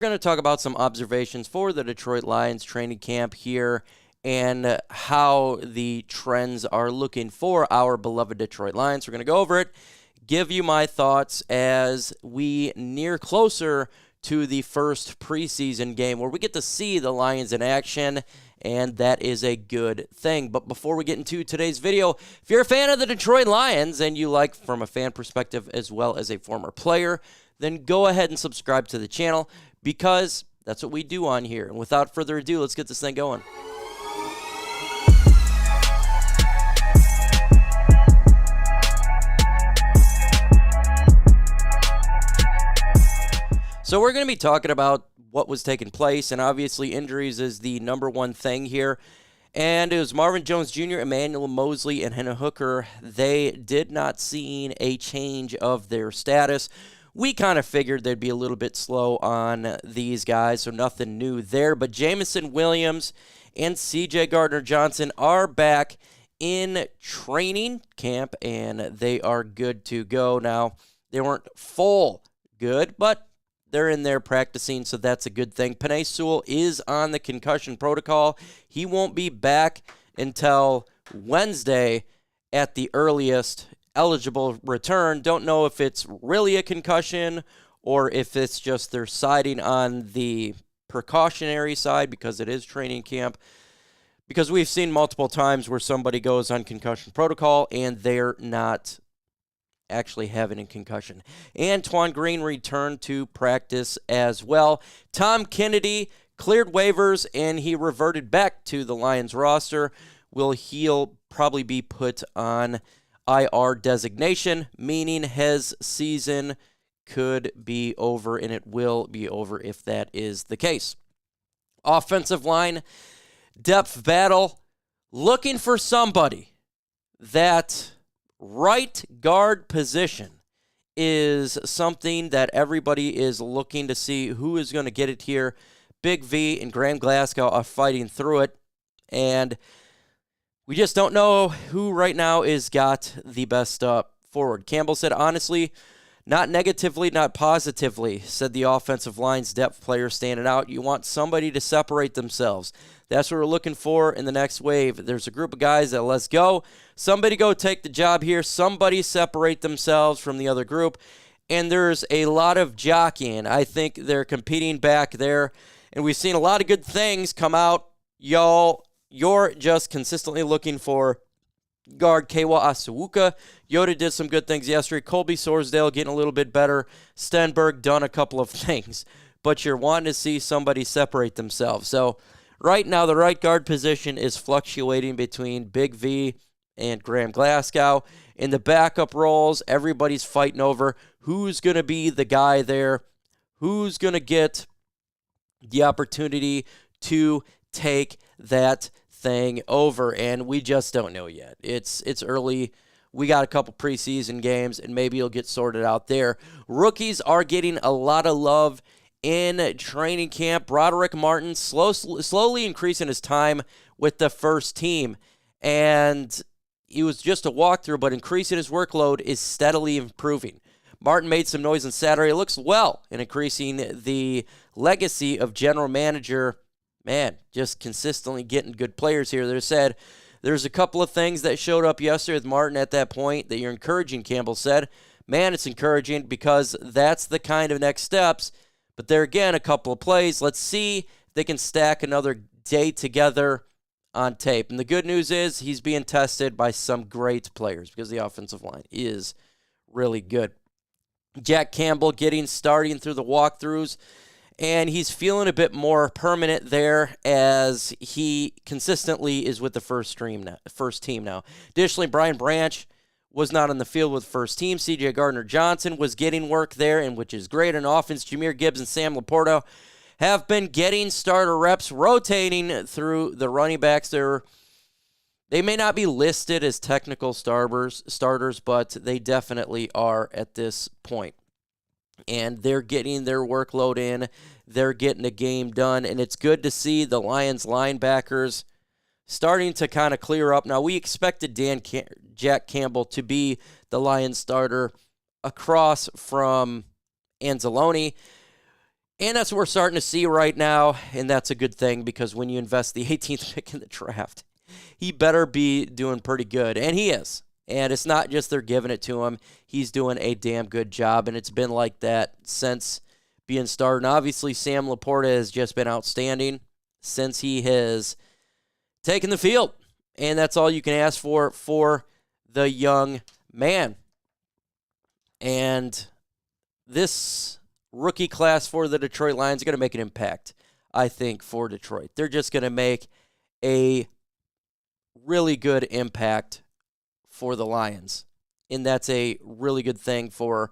We're going to talk about some observations for the Detroit Lions training camp here and how the trends are looking for our beloved Detroit Lions. We're going to go over it, give you my thoughts as we near closer to the first preseason game where we get to see the Lions in action, and that is a good thing. But before we get into today's video, if you're a fan of the Detroit Lions and you like from a fan perspective as well as a former player, then go ahead and subscribe to the channel because that's what we do on here. And without further ado, let's get this thing going. So we're going to be talking about what was taking place, and obviously injuries is the number one thing here. And it was Marvin Jones Jr., Emmanuel Moseley, and Hendon Hooker. They did not see a change of their status. We kind of figured they'd be a little bit slow on these guys, so nothing new there. But Jameson Williams and C.J. Gardner-Johnson are back in training camp, and they are good to go. Now, they weren't full good, but they're in there practicing, so that's a good thing. Penei Sewell is on the concussion protocol. He won't be back until Wednesday at the earliest eligible return. Don't know if it's really a concussion or if it's just they're siding on the precautionary side because it is training camp. Because we've seen multiple times where somebody goes on concussion protocol and they're not actually having a concussion. Antoine Green returned to practice as well. Tom Kennedy cleared waivers and he reverted back to the Lions roster. He'll probably be put on IR designation, meaning his season could be over, and it will be over if that is the case. Offensive line depth battle, looking for somebody. That right guard position is something that everybody is looking to see who is going to get it here. Big V and Graham Glasgow are fighting through it, and we just don't know who right now is got the best forward. Campbell said, honestly, not negatively, not positively, said the offensive line's depth player standing out. You want somebody to separate themselves. That's what we're looking for in the next wave. There's a group of guys that let's go. Somebody go take the job here. Somebody separate themselves from the other group. And there's a lot of jockeying. I think they're competing back there. And we've seen a lot of good things come out. Y'all, you're just consistently looking for guard Kawa Asuwuka. Yoda did some good things yesterday. Colby Sorsdale getting a little bit better. Stenberg done a couple of things. But you're wanting to see somebody separate themselves. So right now, the right guard position is fluctuating between Big V and Graham Glasgow. In the backup roles, everybody's fighting over who's going to be the guy there, who's going to get the opportunity to take that thing over, and we just don't know yet. It's early. We got a couple preseason games, and maybe it'll get sorted out there. Rookies are getting a lot of love in training camp. Broderick Martin slowly increasing his time with the first team, and he was just a walkthrough, but increasing his workload is steadily improving. Martin made some noise on Saturday. It looks well in increasing the legacy of general manager. Man, just consistently getting good players here. There's a couple of things that showed up yesterday with Martin at that point that you're encouraging, Campbell said. Man, it's encouraging because that's the kind of next steps. But there again, a couple of plays. Let's see if they can stack another day together on tape. And the good news is he's being tested by some great players because the offensive line is really good. Jack Campbell starting through the walkthroughs, and he's feeling a bit more permanent there as he consistently is with the first team now. Additionally, Brian Branch was not on the field with first team. C.J. Gardner-Johnson was getting work there, and which is great on offense. Jahmyr Gibbs and Sam LaPorta have been getting starter reps, rotating through the running backs. They may not be listed as technical starters, but they definitely are at this point. And they're getting their workload in. They're getting the game done, and it's good to see the Lions linebackers starting to kind of clear up. Now, we expected Jack Campbell to be the Lions starter across from Anzalone. And that's what we're starting to see right now, and that's a good thing because when you invest the 18th pick in the draft, he better be doing pretty good, and he is. And it's not just they're giving it to him. He's doing a damn good job, and it's been like that since being started. And obviously, Sam LaPorta has just been outstanding since he has taken the field, and that's all you can ask for the young man. And this rookie class for the Detroit Lions are going to make an impact, I think, for Detroit. They're just going to make a really good impact for the Lions, and that's a really good thing for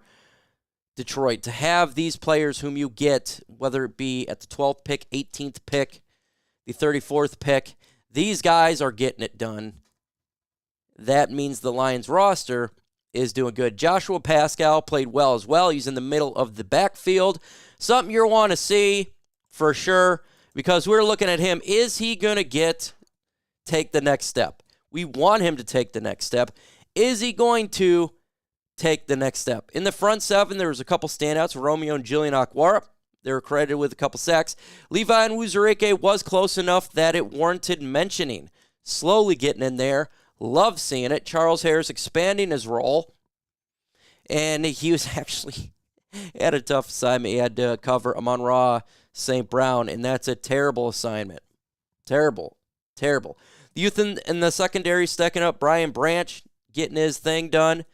Detroit to have these players whom you get, whether it be at the 12th pick, 18th pick, the 34th pick. These guys are getting it done. That means the Lions roster is doing good. Joshua Paschal played well as well. He's in the middle of the backfield. Something you'll want to see for sure, because we're looking at him. Is he going to take the next step? We want him to take the next step. Is he going to take the next step? In the front seven, there was a couple standouts. Romeo and Julian Okwara, they were credited with a couple sacks. Levi and Onwuzurike was close enough that it warranted mentioning. Slowly getting in there. Love seeing it. Charles Harris expanding his role. And he was actually had a tough assignment. He had to cover Amon-Ra St. Brown, and that's a terrible assignment. Terrible. The youth in the secondary stacking up. Brian Branch getting his thing done.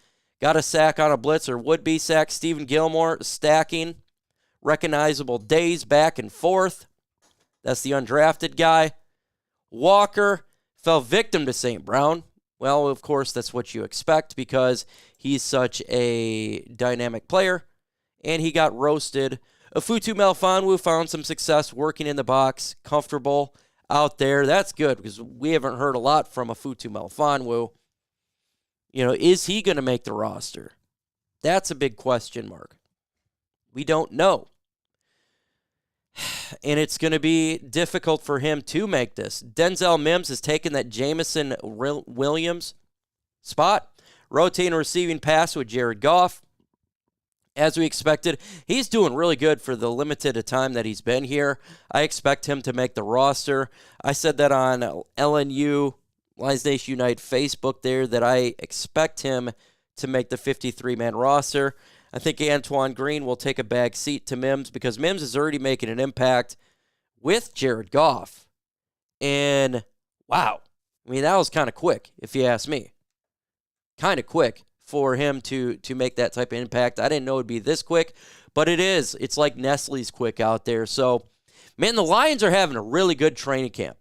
Got a sack on a blitz, or would-be sack. Stephen Gilmore stacking. Recognizable days back and forth. That's the undrafted guy. Walker fell victim to St. Brown. Well, of course, that's what you expect because he's such a dynamic player, and he got roasted. Afutu Melifonwu found some success working in the box, comfortable out there. That's good because we haven't heard a lot from Afutu Melifonwu. Is he going to make the roster? That's a big question mark. We don't know. And it's going to be difficult for him to make this. Denzel Mims has taken that Jameson Williams spot. Rotating receiving pass with Jared Goff. As we expected, he's doing really good for the limited time that he's been here. I expect him to make the roster. I said that on LNU, Lions Nation Unite Facebook there, that I expect him to make the 53-man roster. I think Antoine Green will take a back seat to Mims because Mims is already making an impact with Jared Goff. And, wow. That was kind of quick, if you ask me. Kind of quick for him to make that type of impact. I didn't know it would be this quick, but it is. It's like Nestle's quick out there. So, man, the Lions are having a really good training camp.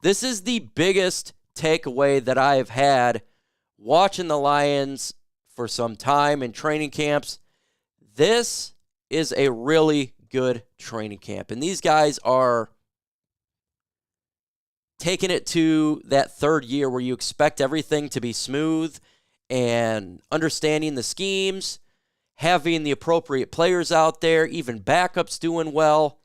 This is the biggest takeaway that I have had watching the Lions for some time in training camps. This is a really good training camp. And these guys are taking it to that third year where you expect everything to be smooth and understanding the schemes, having the appropriate players out there, even backups doing well.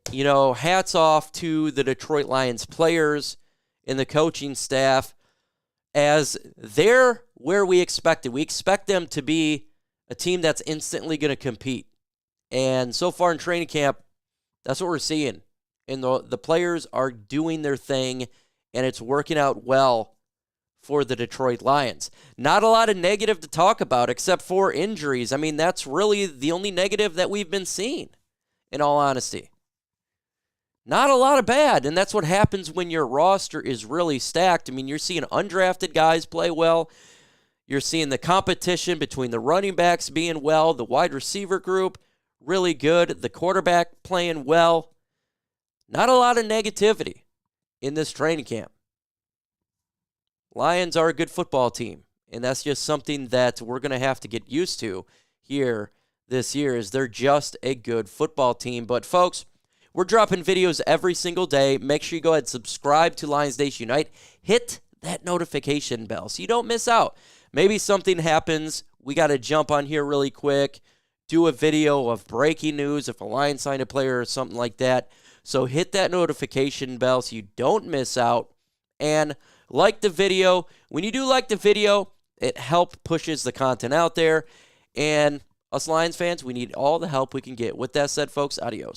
Hats off to the Detroit Lions players and the coaching staff, as they're where we expected. We expect them to be a team that's instantly going to compete. And so far in training camp, that's what we're seeing. And the players are doing their thing, and it's working out well for the Detroit Lions. Not a lot of negative to talk about except for injuries. That's really the only negative that we've been seeing, in all honesty. Not a lot of bad, and that's what happens when your roster is really stacked. You're seeing undrafted guys play well. You're seeing the competition between the running backs being well, the wide receiver group really good, the quarterback playing well. Not a lot of negativity in this training camp. Lions are a good football team, and that's just something that we're going to have to get used to here this year, is they're just a good football team. But, folks, we're dropping videos every single day. Make sure you go ahead and subscribe to Lions Nation Unite. Hit that notification bell so you don't miss out. Maybe something happens. We got to jump on here really quick, do a video of breaking news if a Lions signed a player or something like that. So hit that notification bell so you don't miss out. And like the video. When you do like the video, it helps pushes the content out there. And Us Lions fans, we need all the help we can get. With that said, folks, adios.